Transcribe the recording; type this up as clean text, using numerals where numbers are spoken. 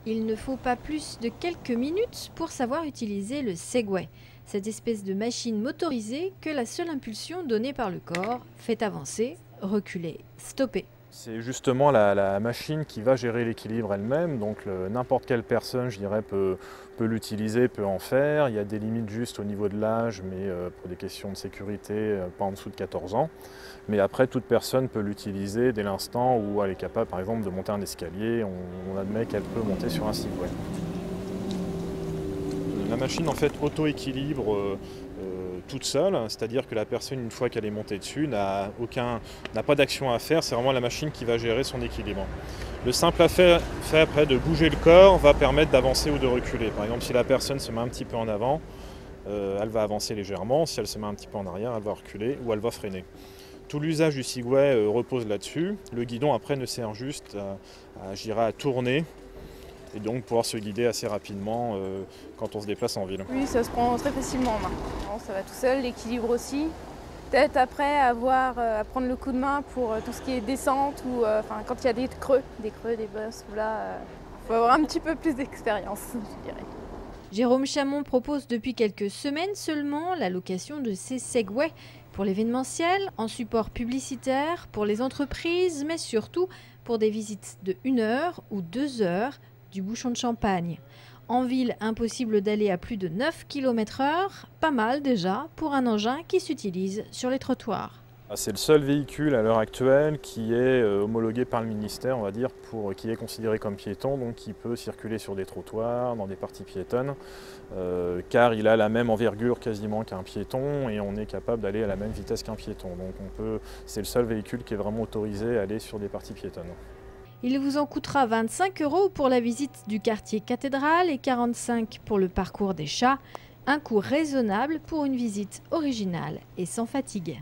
Il ne faut pas plus de quelques minutes pour savoir utiliser le Segway, cette espèce de machine motorisée que la seule impulsion donnée par le corps fait avancer, reculer, stopper. C'est justement la machine qui va gérer l'équilibre elle-même, donc n'importe quelle personne, je dirais, peut l'utiliser, peut en faire. Il y a des limites juste au niveau de l'âge, mais pour des questions de sécurité, pas en dessous de 14 ans. Mais après, toute personne peut l'utiliser dès l'instant où elle est capable, par exemple, de monter un escalier. On admet qu'elle peut monter sur un Segway. La machine, en fait, auto-équilibre toute seule, c'est-à-dire que la personne, une fois qu'elle est montée dessus, n'a pas d'action à faire, c'est vraiment la machine qui va gérer son équilibre. Le simple fait après de bouger le corps va permettre d'avancer ou de reculer. Par exemple, si la personne se met un petit peu en avant, elle va avancer légèrement, si elle se met un petit peu en arrière, elle va reculer ou elle va freiner. Tout l'usage du Segway repose là-dessus. Le guidon après ne sert juste à tourner et donc pouvoir se guider assez rapidement quand on se déplace en ville. Oui, ça se prend très facilement en main. Non, ça va tout seul, l'équilibre aussi. Peut-être après avoir à prendre le coup de main pour tout ce qui est descente ou quand il y a des creux, des bosses, là, faut avoir un petit peu plus d'expérience, je dirais. Jérôme Chamon propose depuis quelques semaines seulement la location de ces Segway pour l'événementiel, en support publicitaire, pour les entreprises, mais surtout pour des visites de 1 heure ou 2 heures du bouchon de Champagne. En ville, impossible d'aller à plus de 9 km/h, pas mal déjà pour un engin qui s'utilise sur les trottoirs. C'est le seul véhicule à l'heure actuelle qui est homologué par le ministère, on va dire, qui est considéré comme piéton, donc qui peut circuler sur des trottoirs, dans des parties piétonnes, car il a la même envergure quasiment qu'un piéton et on est capable d'aller à la même vitesse qu'un piéton. Donc c'est le seul véhicule qui est vraiment autorisé à aller sur des parties piétonnes. Il vous en coûtera 25 € pour la visite du quartier cathédrale et 45 € pour le parcours des chats. Un coût raisonnable pour une visite originale et sans fatigue.